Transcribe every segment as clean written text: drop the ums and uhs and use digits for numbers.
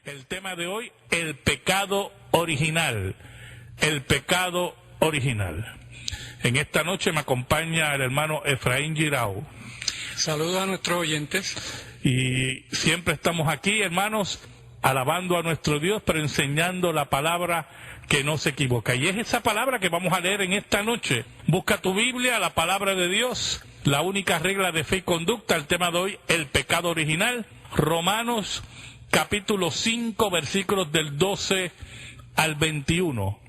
El tema de hoy, el pecado original. El pecado original. En esta noche me acompaña el hermano Efraín Girao. Saludos a nuestros oyentes. Y siempre estamos aquí, hermanos, alabando a nuestro Dios, pero enseñando la palabra que no se equivoca. Y es esa palabra que vamos a leer en esta noche. Busca tu Biblia, la palabra de Dios, la única regla de fe y conducta. El tema de hoy, el pecado original. Romanos capítulo 5, versículos del 12 al 21.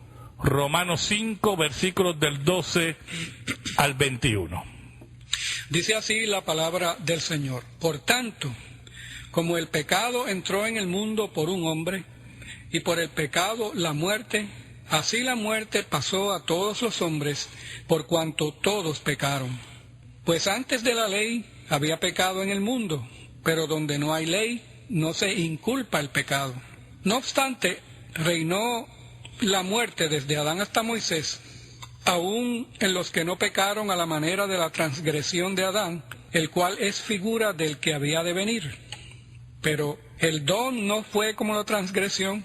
Romanos 5, versículos del 12 al 21. Dice así la palabra del Señor. Por tanto, como el pecado entró en el mundo por un hombre, y por el pecado la muerte, así la muerte pasó a todos los hombres, por cuanto todos pecaron. Pues antes de la ley había pecado en el mundo, pero donde no hay ley, no se inculpa el pecado. No obstante, reinó la muerte desde Adán hasta Moisés, aún en los que no pecaron a la manera de la transgresión de Adán, el cual es figura del que había de venir. Pero el don no fue como la transgresión,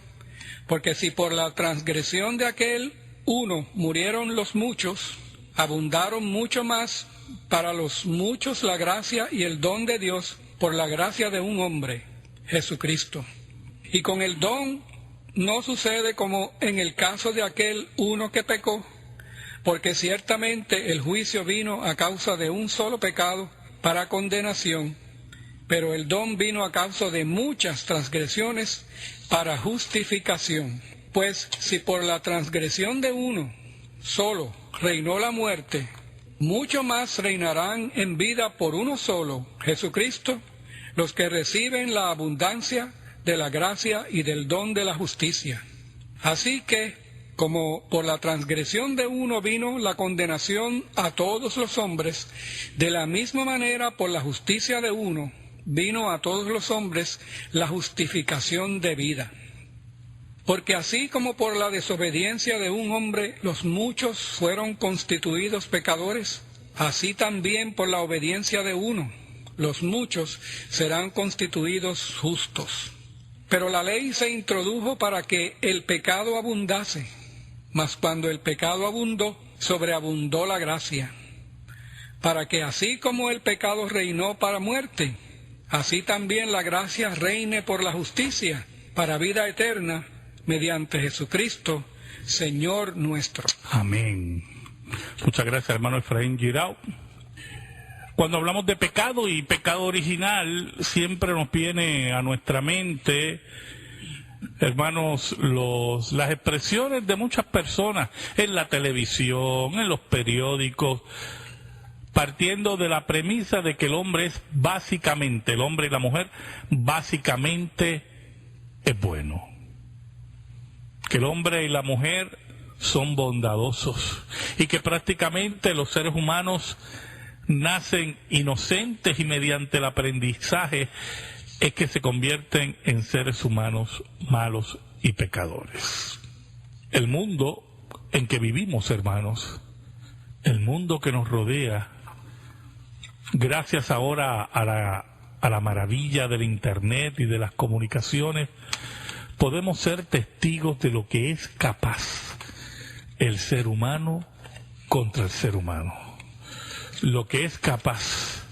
porque si por la transgresión de aquel uno murieron los muchos, abundaron mucho más para los muchos la gracia y el don de Dios por la gracia de un hombre, Jesucristo. Y con el don no sucede como en el caso de aquel uno que pecó, porque ciertamente el juicio vino a causa de un solo pecado para condenación, pero el don vino a causa de muchas transgresiones para justificación. Pues si por la transgresión de uno solo reinó la muerte, mucho más reinarán en vida por uno solo, Jesucristo, los que reciben la abundancia de la gracia y del don de la justicia. Así que, como por la transgresión de uno vino la condenación a todos los hombres, de la misma manera por la justicia de uno vino a todos los hombres la justificación de vida. Porque así como por la desobediencia de un hombre los muchos fueron constituidos pecadores, así también por la obediencia de uno los muchos serán constituidos justos. Pero la ley se introdujo para que el pecado abundase, mas cuando el pecado abundó, sobreabundó la gracia, para que así como el pecado reinó para muerte, así también la gracia reine por la justicia, para vida eterna, mediante Jesucristo, Señor nuestro. Amén. Muchas gracias, hermano Efraín Girao. Cuando hablamos de pecado y pecado original, siempre nos viene a nuestra mente, hermanos, las expresiones de muchas personas en la televisión, en los periódicos, partiendo de la premisa de que el hombre es básicamente, el hombre y la mujer, básicamente es bueno. Que el hombre y la mujer son bondadosos y que prácticamente los seres humanos nacen inocentes y mediante el aprendizaje es que se convierten en seres humanos malos y pecadores. El mundo en que vivimos, hermanos, el mundo que nos rodea, gracias ahora a la maravilla del Internet y de las comunicaciones, podemos ser testigos de lo que es capaz el ser humano contra el ser humano. Lo que es capaz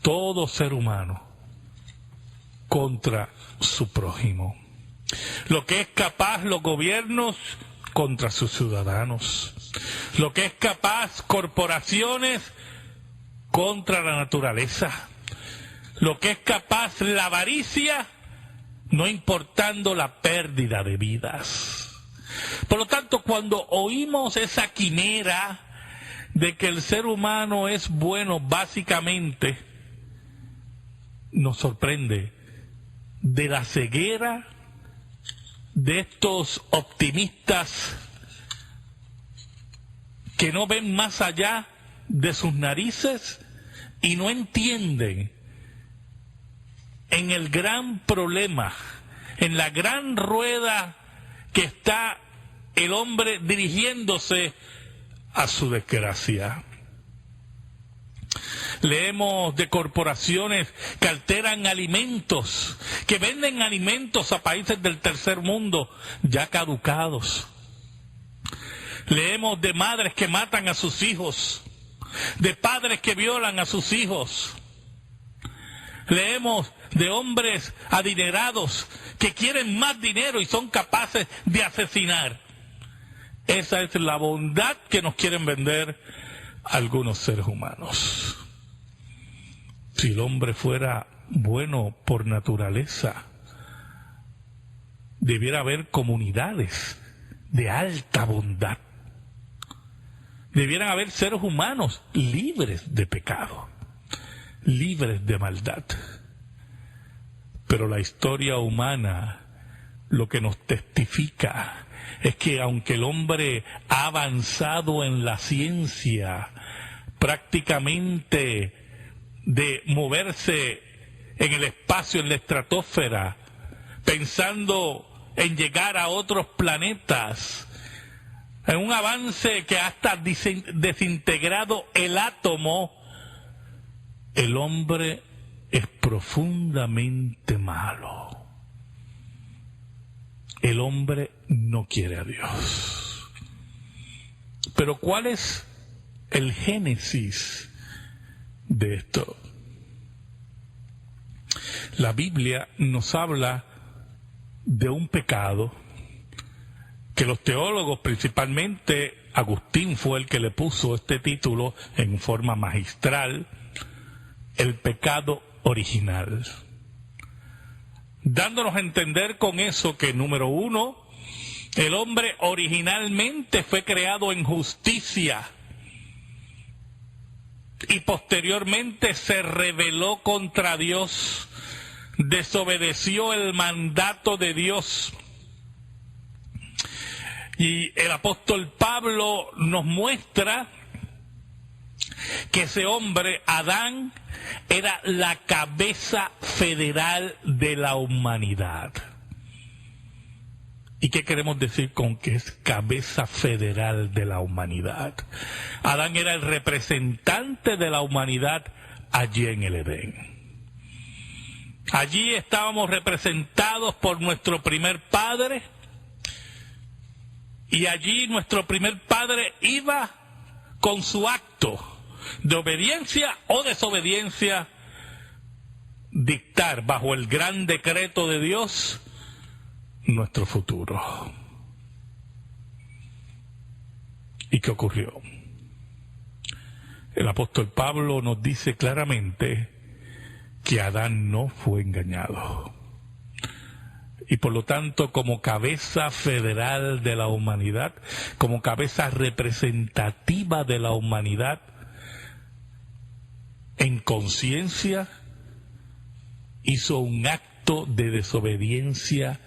todo ser humano contra su prójimo. Lo que es capaz los gobiernos contra sus ciudadanos. Lo que es capaz corporaciones contra la naturaleza. Lo que es capaz la avaricia, no importando la pérdida de vidas. Por lo tanto, cuando oímos esa quimera de que el ser humano es bueno básicamente, nos sorprende de la ceguera de estos optimistas que no ven más allá de sus narices y no entienden en el gran problema, en la gran rueda que está el hombre dirigiéndose a su desgracia. Leemos de corporaciones que alteran alimentos, que venden alimentos a países del tercer mundo ya caducados. Leemos de madres que matan a sus hijos, de padres que violan a sus hijos. Leemos de hombres adinerados que quieren más dinero y son capaces de asesinar. Esa es la bondad que nos quieren vender algunos seres humanos. Si el hombre fuera bueno por naturaleza, debiera haber comunidades de alta bondad. Debieran haber seres humanos libres de pecado, libres de maldad. Pero la historia humana lo que nos testifica es que aunque el hombre ha avanzado en la ciencia, prácticamente de moverse en el espacio, en la estratosfera, pensando en llegar a otros planetas, en un avance que hasta desintegrado el átomo, el hombre es profundamente malo. El hombre no quiere a Dios. Pero ¿cuál es el génesis de esto? La Biblia nos habla de un pecado que los teólogos, principalmente Agustín fue el que le puso este título en forma magistral, el pecado original. Dándonos a entender con eso que, número uno, el hombre originalmente fue creado en justicia y posteriormente se rebeló contra Dios, desobedeció el mandato de Dios. Y el apóstol Pablo nos muestra que ese hombre, Adán, era la cabeza federal de la humanidad. ¿Y qué queremos decir con que es cabeza federal de la humanidad? Adán era el representante de la humanidad allí en el Edén. Allí estábamos representados por nuestro primer padre, y allí nuestro primer padre iba con su acto de obediencia o desobediencia dictar bajo el gran decreto de Dios nuestro futuro. ¿Y qué ocurrió? El apóstol Pablo nos dice claramente que Adán no fue engañado. Y por lo tanto, como cabeza federal de la humanidad, como cabeza representativa de la humanidad, en conciencia hizo un acto de desobediencia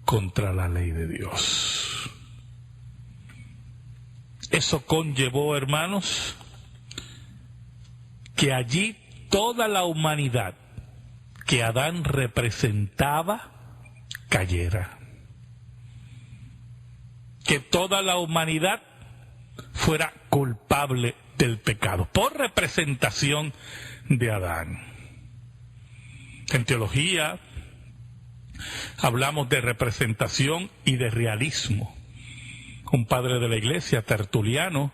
contra la ley de Dios. Eso conllevó, hermanos, que allí toda la humanidad que Adán representaba cayera. Que toda la humanidad fuera culpable del pecado, por representación de Adán. En teología hablamos de representación y de realismo. Un padre de la iglesia, Tertuliano,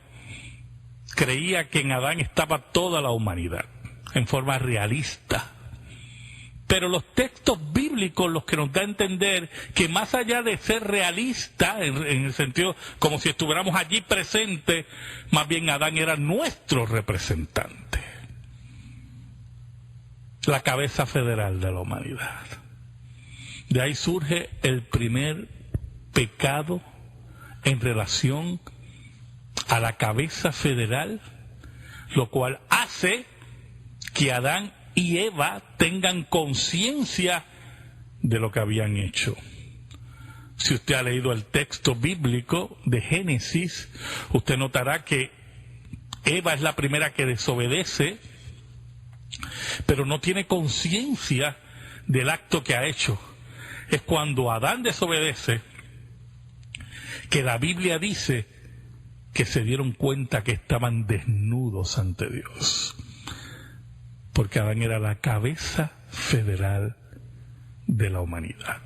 creía que en Adán estaba toda la humanidad, en forma realista. Pero los textos bíblicos los que nos da a entender que más allá de ser realista, en el sentido como si estuviéramos allí presentes, más bien Adán era nuestro representante, la cabeza federal de la humanidad. De ahí surge el primer pecado en relación a la cabeza federal, lo cual hace que Adán y Eva tengan conciencia de lo que habían hecho. Si usted ha leído el texto bíblico de Génesis, usted notará que Eva es la primera que desobedece, pero no tiene conciencia del acto que ha hecho. Es cuando Adán desobedece que la Biblia dice que se dieron cuenta que estaban desnudos ante Dios. porque Adán era la cabeza federal de la humanidad.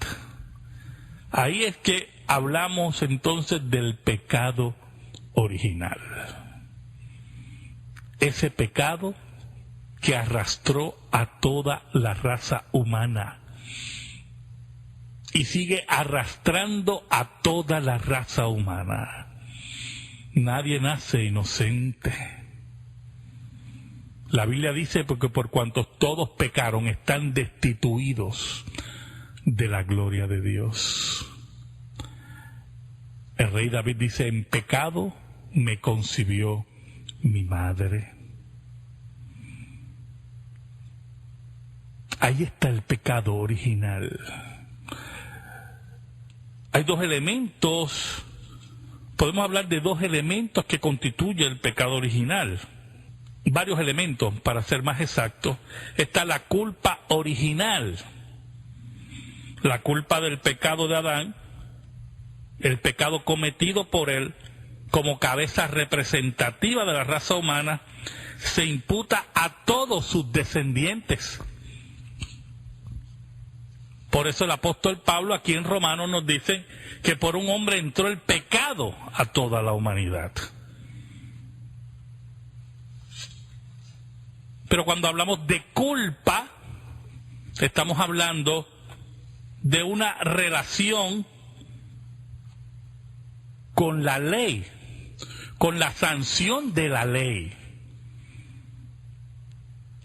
Ahí es que hablamos entonces del pecado original. Ese pecado que arrastró a toda la raza humana y sigue arrastrando a toda la raza humana. Nadie nace inocente. La Biblia dice, porque por cuantos todos pecaron, están destituidos de la gloria de Dios. El rey David dice, en pecado me concibió mi madre. Ahí está el pecado original. Hay dos elementos, podemos hablar de dos elementos que constituyen el pecado original. Varios elementos, para ser más exactos. Está la culpa original, la culpa del pecado de Adán, el pecado cometido por él como cabeza representativa de la raza humana, se imputa a todos sus descendientes. Por eso el apóstol Pablo aquí en Romanos nos dice que por un hombre entró el pecado a toda la humanidad. Pero cuando hablamos de culpa, estamos hablando de una relación con la ley, con la sanción de la ley.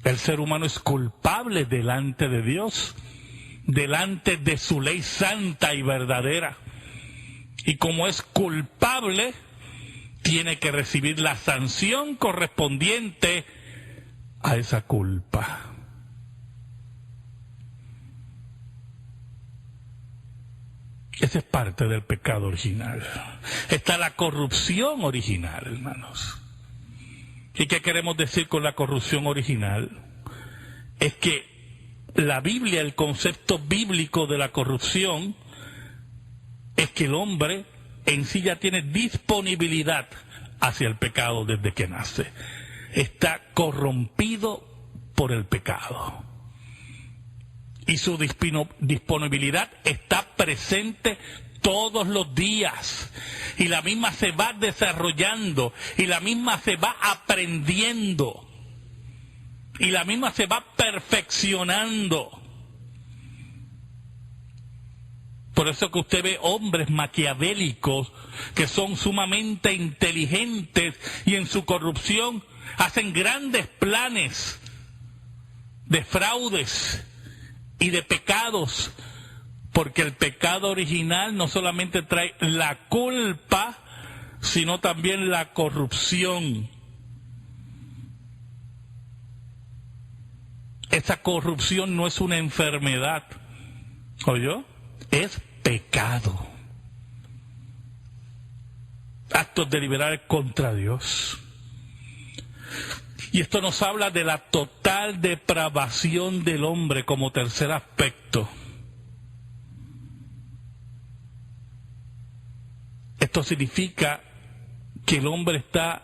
El ser humano es culpable delante de Dios, delante de su ley santa y verdadera. Y como es culpable, tiene que recibir la sanción correspondiente a esa culpa. Esa es parte del pecado original. Está la corrupción original, hermanos. ¿Y qué queremos decir con la corrupción original? Es que la Biblia, el concepto bíblico de la corrupción, es que el hombre en sí ya tiene disponibilidad hacia el pecado desde que nace. Está corrompido por el pecado. Y su disponibilidad está presente todos los días. Y la misma se va desarrollando. Y la misma se va aprendiendo. Y la misma se va perfeccionando. Por eso que usted ve hombres maquiavélicos que son sumamente inteligentes y en su corrupción hacen grandes planes de fraudes y de pecados, porque el pecado original no solamente trae la culpa, sino también la corrupción. Esa corrupción no es una enfermedad, ¿oyó? Es pecado. Actos deliberales contra Dios. Y esto nos habla de la total depravación del hombre como tercer aspecto. Esto significa que el hombre está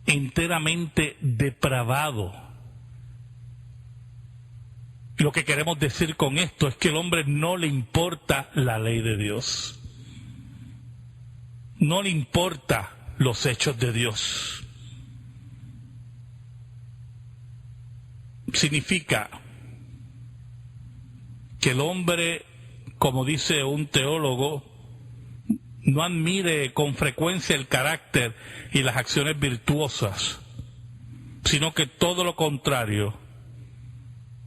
enteramente depravado. Lo que queremos decir con esto es que al hombre no le importa la ley de Dios. No le importa los hechos de Dios. Significa que el hombre, como dice un teólogo, no admire con frecuencia el carácter y las acciones virtuosas, sino que todo lo contrario,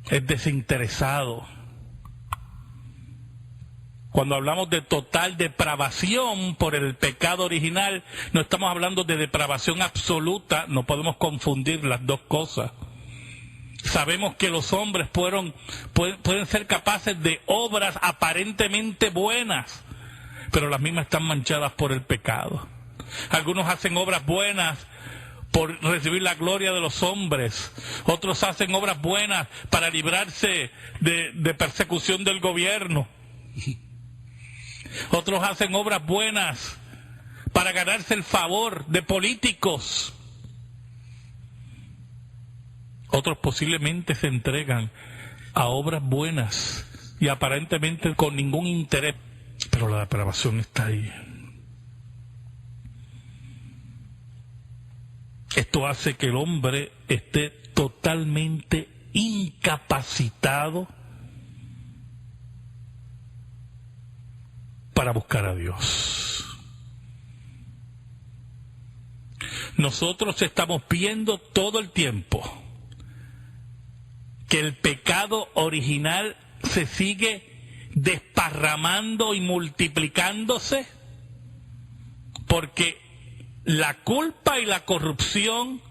es desinteresado. Cuando hablamos de total depravación por el pecado original, no estamos hablando de depravación absoluta, no podemos confundir las dos cosas. Sabemos que los hombres pueden ser capaces de obras aparentemente buenas, pero las mismas están manchadas por el pecado. Algunos hacen obras buenas por recibir la gloria de los hombres, otros hacen obras buenas para librarse de persecución del gobierno, otros hacen obras buenas para ganarse el favor de políticos. Otros posiblemente se entregan a obras buenas y aparentemente con ningún interés, pero la depravación está ahí. Esto hace que el hombre esté totalmente incapacitado para buscar a Dios. Nosotros estamos viendo todo el tiempo que el pecado original se sigue desparramando y multiplicándose, porque la culpa y la corrupción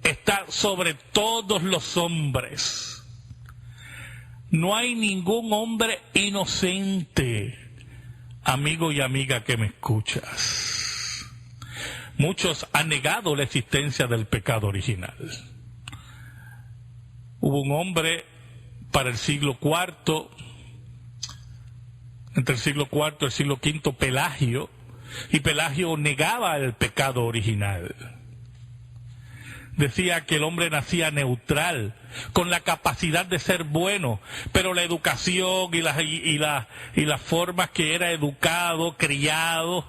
está sobre todos los hombres. No hay ningún hombre inocente, amigo y amiga que me escuchas. Muchos han negado la existencia del pecado original. Hubo un hombre para el siglo IV, entre el siglo IV y el siglo V, Pelagio, y Pelagio negaba el pecado original. Decía que el hombre nacía neutral, con la capacidad de ser bueno, pero la educación y las formas que era educado, criado,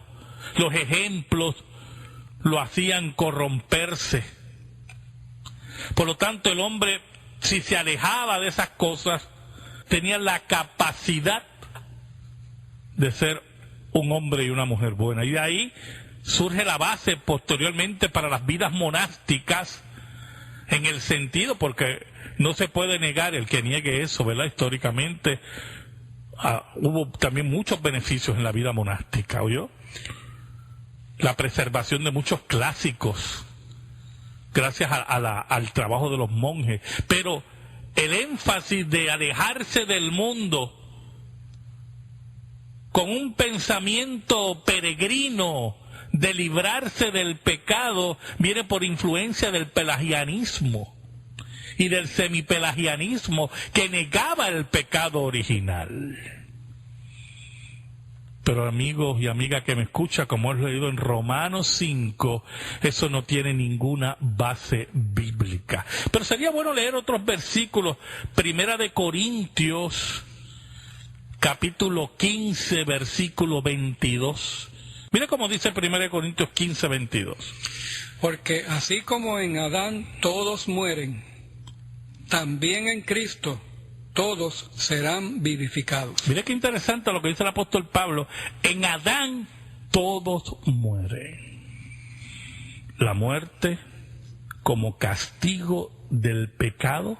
los ejemplos, lo hacían corromperse. Por lo tanto, el hombre, si se alejaba de esas cosas, tenía la capacidad de ser un hombre y una mujer buena. Y de ahí surge la base posteriormente para las vidas monásticas, en el sentido, porque no se puede negar el que niegue eso, ¿verdad? Históricamente hubo también muchos beneficios en la vida monástica, ¿oyó? La preservación de muchos clásicos, gracias al trabajo de los monjes, pero el énfasis de alejarse del mundo con un pensamiento peregrino de librarse del pecado viene por influencia del pelagianismo y del semipelagianismo, que negaba el pecado original. Pero amigos y amigas que me escuchan, como hemos leído en Romanos 5, eso no tiene ninguna base bíblica. Pero sería bueno leer otros versículos. Primera de Corintios, capítulo 15, versículo 22. Mire cómo dice 1 Corintios 15, 22. Porque así como en Adán todos mueren, también en Cristo todos serán vivificados. Mire qué interesante lo que dice el apóstol Pablo. En Adán todos mueren. La muerte como castigo del pecado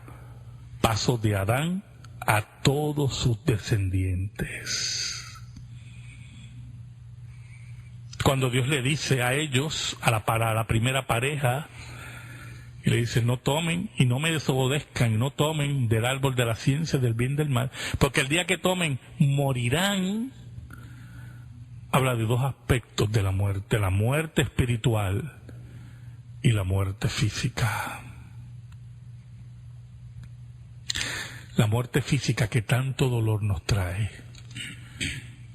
pasó de Adán a todos sus descendientes. Cuando Dios le dice a ellos, a la primera pareja, y le dice: no tomen y no me desobedezcan, y no tomen del árbol de la ciencia del bien y del mal, porque el día que tomen morirán. Habla de dos aspectos de la muerte espiritual y la muerte física. La muerte física que tanto dolor nos trae,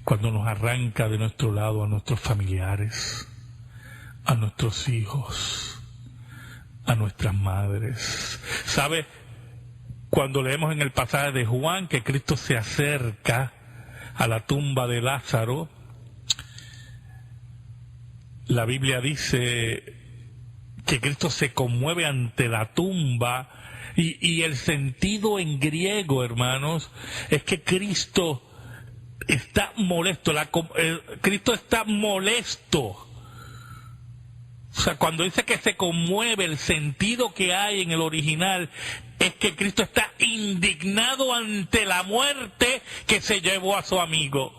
cuando nos arranca de nuestro lado a nuestros familiares, a nuestros hijos, a nuestras madres. ¿Sabe? Cuando leemos en el pasaje de Juan que Cristo se acerca a la tumba de Lázaro, la Biblia dice que Cristo se conmueve ante la tumba, y el sentido en griego, hermanos, es que Cristo está molesto. Cristo está molesto. O sea, cuando dice que se conmueve, el sentido que hay en el original es que Cristo está indignado ante la muerte que se llevó a su amigo.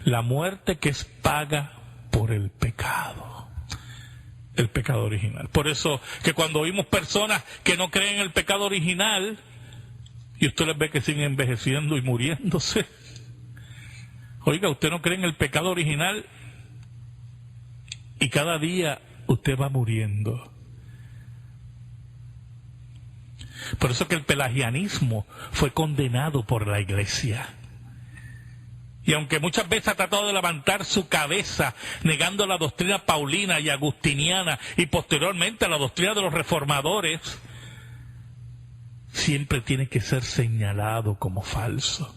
La muerte que es paga por el pecado. El pecado original. Por eso que cuando oímos personas que no creen en el pecado original, y usted les ve que siguen envejeciendo y muriéndose. Oiga, usted no cree en el pecado original y cada día usted va muriendo. Por eso que el pelagianismo fue condenado por la Iglesia. Y aunque muchas veces ha tratado de levantar su cabeza negando la doctrina paulina y agustiniana y posteriormente a la doctrina de los reformadores, siempre tiene que ser señalado como falso.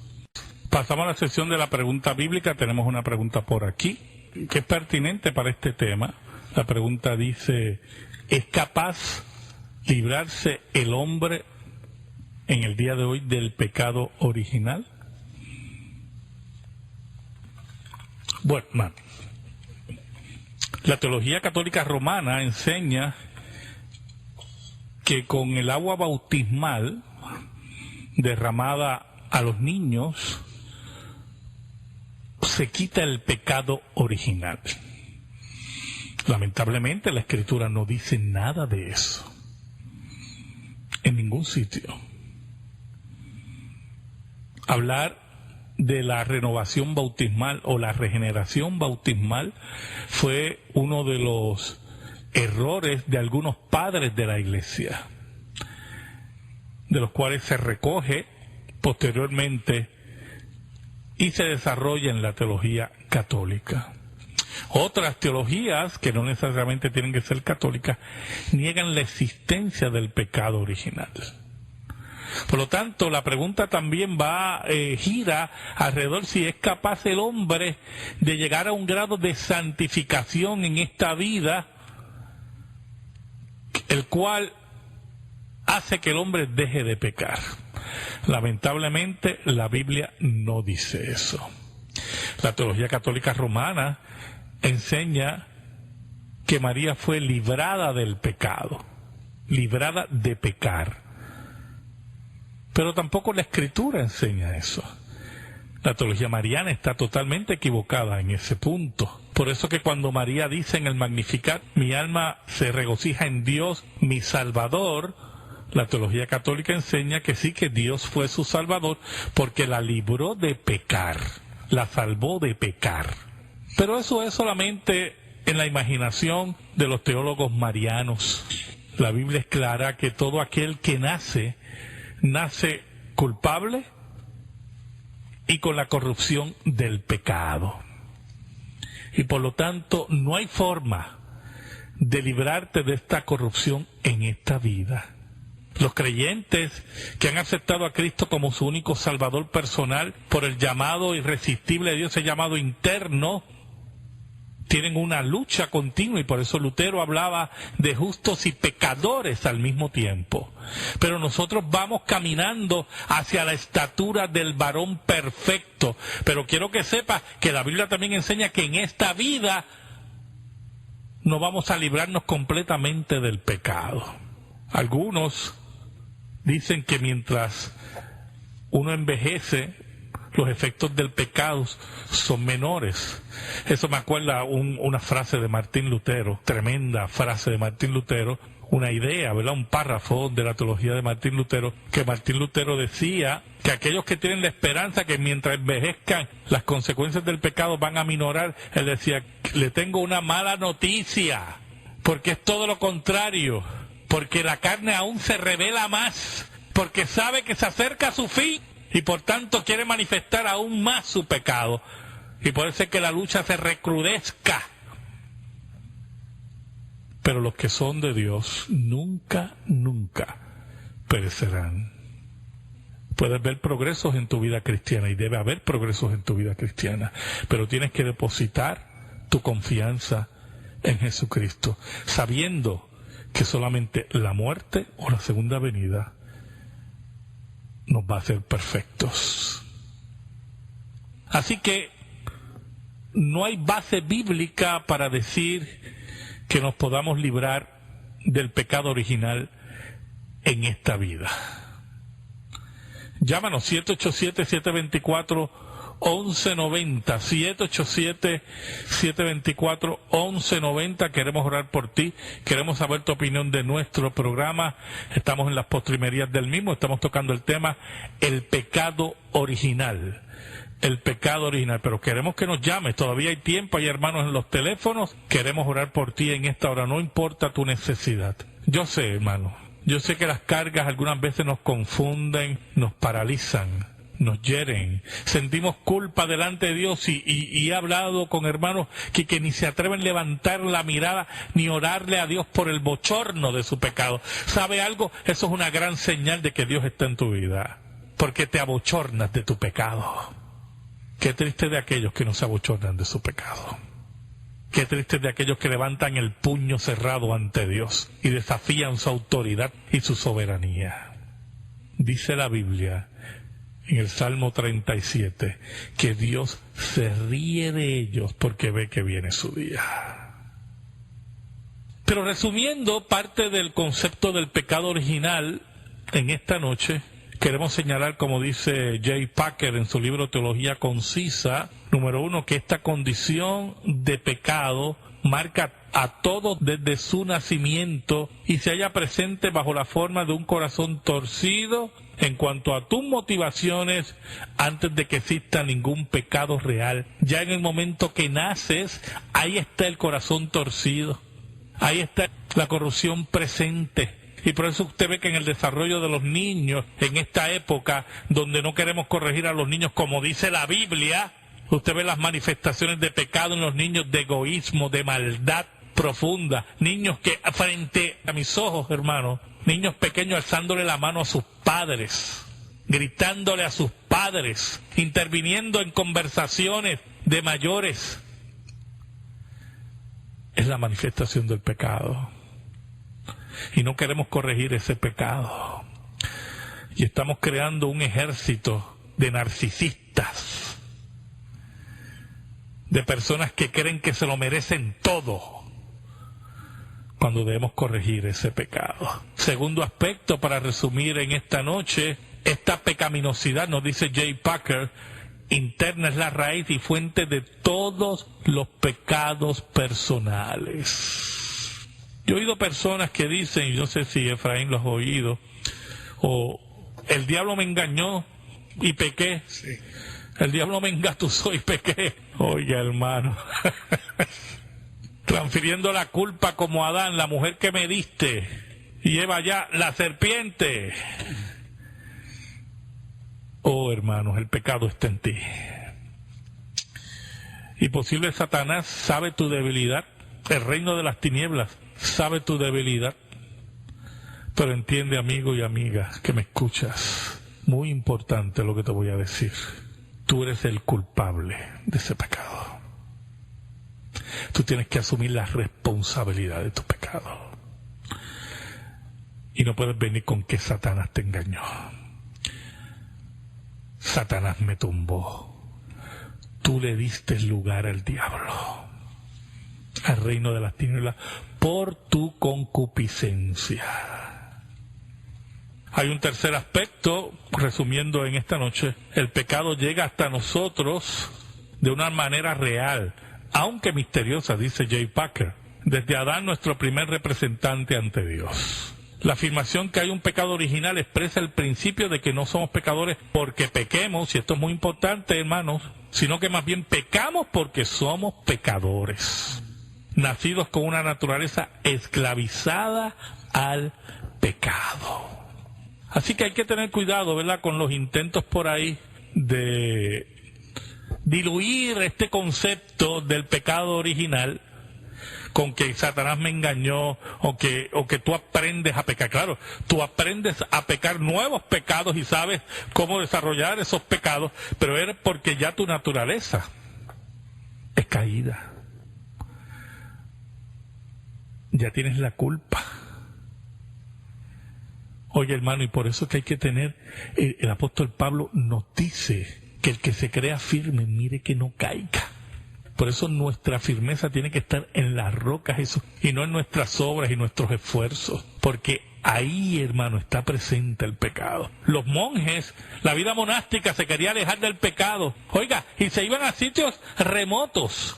Pasamos a la sección de la pregunta bíblica. Tenemos una pregunta por aquí que es pertinente para este tema. La pregunta dice: ¿es capaz librarse el hombre en el día de hoy del pecado original? Bueno, hermano, la teología católica romana enseña que con el agua bautismal derramada a los niños se quita el pecado original. Lamentablemente la Escritura no dice nada de eso en ningún sitio. Hablar de la renovación bautismal o la regeneración bautismal fue uno de los errores de algunos padres de la Iglesia, de los cuales se recoge posteriormente y se desarrolla en la teología católica. Otras teologías, que no necesariamente tienen que ser católicas, niegan la existencia del pecado original. Por lo tanto, la pregunta también gira alrededor si es capaz el hombre de llegar a un grado de santificación en esta vida, el cual hace que el hombre deje de pecar. Lamentablemente, la Biblia no dice eso. La teología católica romana enseña que María fue librada del pecado, librada de pecar. Pero tampoco la Escritura enseña eso. La teología mariana está totalmente equivocada en ese punto. Por eso que cuando María dice en el Magnificat, mi alma se regocija en Dios, mi Salvador, la teología católica enseña que sí, que Dios fue su Salvador, porque la libró de pecar, la salvó de pecar. Pero eso es solamente en la imaginación de los teólogos marianos. La Biblia es clara que todo aquel que nace culpable y con la corrupción del pecado. Y por lo tanto no hay forma de librarte de esta corrupción en esta vida. Los creyentes que han aceptado a Cristo como su único Salvador personal por el llamado irresistible de Dios, el llamado interno, tienen una lucha continua, y por eso Lutero hablaba de justos y pecadores al mismo tiempo. Pero nosotros vamos caminando hacia la estatura del varón perfecto. Pero quiero que sepas que la Biblia también enseña que en esta vida no vamos a librarnos completamente del pecado. Algunos dicen que mientras uno envejece, los efectos del pecado son menores. Eso me acuerda una frase de Martín Lutero, tremenda frase de Martín Lutero, una idea, ¿verdad? Un párrafo de la teología de Martín Lutero, que Martín Lutero decía que aquellos que tienen la esperanza que mientras envejezcan las consecuencias del pecado van a minorar, él decía, le tengo una mala noticia, porque es todo lo contrario, porque la carne aún se revela más, porque sabe que se acerca a su fin, y por tanto quiere manifestar aún más su pecado. Y puede ser que la lucha se recrudezca. Pero los que son de Dios nunca, nunca perecerán. Puedes ver progresos en tu vida cristiana, y debe haber progresos en tu vida cristiana. Pero tienes que depositar tu confianza en Jesucristo, sabiendo que solamente la muerte o la segunda venida nos va a hacer perfectos. Así que no hay base bíblica para decir que nos podamos librar del pecado original en esta vida. Llámanos 787-724-1190, 787-724-1190. Queremos orar por ti, queremos saber tu opinión de nuestro programa. Estamos en las postrimerías del mismo, estamos tocando el tema el pecado original. El pecado original, pero queremos que nos llames, todavía hay tiempo, hay hermanos en los teléfonos, queremos orar por ti en esta hora, no importa tu necesidad. Yo sé, hermano, yo sé que las cargas algunas veces nos confunden, nos paralizan, nos hieren. Sentimos culpa delante de Dios y he hablado con hermanos que ni se atreven a levantar la mirada ni orarle a Dios por el bochorno de su pecado. ¿Sabe algo? Eso es una gran señal de que Dios está en tu vida, porque te abochornas de tu pecado. Qué triste de aquellos que no se abochornan de su pecado. Qué triste de aquellos que levantan el puño cerrado ante Dios y desafían su autoridad y su soberanía. Dice la Biblia en el Salmo 37 que Dios se ríe de ellos porque ve que viene su día. Pero resumiendo parte del concepto del pecado original, en esta noche queremos señalar, como dice J. Packer en su libro Teología Concisa, número 1, que esta condición de pecado marca a todos desde su nacimiento y se halla presente bajo la forma de un corazón torcido en cuanto a tus motivaciones antes de que exista ningún pecado real. Ya en el momento que naces, ahí está el corazón torcido, ahí está la corrupción presente. Y por eso usted ve que en el desarrollo de los niños, en esta época donde no queremos corregir a los niños como dice la Biblia, usted ve las manifestaciones de pecado en los niños, de egoísmo, de maldad profunda. Niños que frente a mis ojos, hermano, niños pequeños alzándole la mano a sus padres, gritándole a sus padres, interviniendo en conversaciones de mayores. Es la manifestación del pecado. Y no queremos corregir ese pecado. Y estamos creando un ejército de narcisistas, de personas que creen que se lo merecen todo, cuando debemos corregir ese pecado. Segundo aspecto, para resumir en esta noche, esta pecaminosidad, nos dice J. Packer, interna es la raíz y fuente de todos los pecados personales. Yo he oído personas que dicen, y no sé si Efraín lo has oído, o el diablo me engañó y pequé. Sí. El diablo me engatusó y pequé. Oiga, hermano, transfiriendo la culpa como Adán, la mujer que me diste, y Eva ya, la serpiente. Oh, hermanos, el pecado está en ti. Y posible Satanás sabe tu debilidad, el reino de las tinieblas sabe tu debilidad, pero entiende, amigo y amiga, que me escuchas, muy importante lo que te voy a decir. Tú eres el culpable de ese pecado. Tú tienes que asumir la responsabilidad de tu pecado. Y no puedes venir con que Satanás te engañó. Satanás me tumbó. Tú le diste lugar al diablo, al reino de las tinieblas, por tu concupiscencia. Hay un tercer aspecto, resumiendo en esta noche, el pecado llega hasta nosotros de una manera real, aunque misteriosa, dice J. Packer, desde Adán, nuestro primer representante ante Dios. La afirmación que hay un pecado original expresa el principio de que no somos pecadores porque pequemos, y esto es muy importante, hermanos, sino que más bien pecamos porque somos pecadores, nacidos con una naturaleza esclavizada al pecado. Así que hay que tener cuidado, ¿verdad?, con los intentos por ahí de diluir este concepto del pecado original con que Satanás me engañó o que tú aprendes a pecar. Claro, tú aprendes a pecar nuevos pecados y sabes cómo desarrollar esos pecados, pero es porque ya tu naturaleza es caída. Ya tienes la culpa. Oye, hermano, y por eso es que hay que tener, el apóstol Pablo nos dice que el que se crea firme, mire que no caiga. Por eso nuestra firmeza tiene que estar en la roca, Jesús, y no en nuestras obras y nuestros esfuerzos, porque ahí, hermano, está presente el pecado. Los monjes, la vida monástica se quería alejar del pecado, oiga, y se iban a sitios remotos,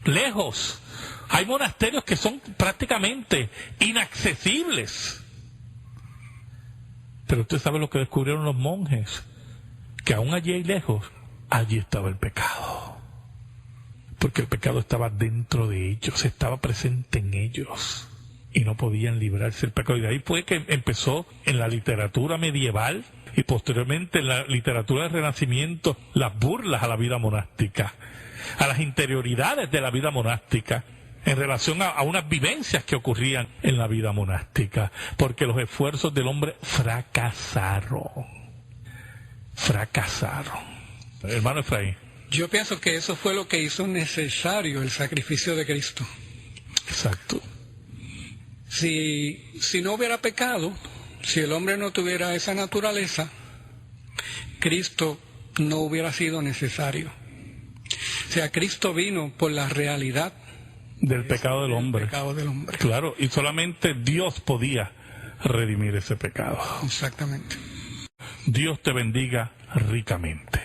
lejos. Hay monasterios que son prácticamente inaccesibles. Pero usted sabe lo que descubrieron los monjes, que aún allí lejos, allí estaba el pecado. Porque el pecado estaba dentro de ellos, estaba presente en ellos, y no podían librarse del pecado. Y de ahí fue que empezó en la literatura medieval y posteriormente en la literatura del Renacimiento, las burlas a la vida monástica, a las interioridades de la vida monástica, en relación a unas vivencias que ocurrían en la vida monástica, porque los esfuerzos del hombre fracasaron. Hermano Efraín. Yo pienso que eso fue lo que hizo necesario el sacrificio de Cristo. Exacto. Si no hubiera pecado, si el hombre no tuviera esa naturaleza, Cristo no hubiera sido necesario. O sea, Cristo vino por la realidad del pecado del hombre. Claro, y solamente Dios podía redimir ese pecado. Exactamente. Dios te bendiga ricamente.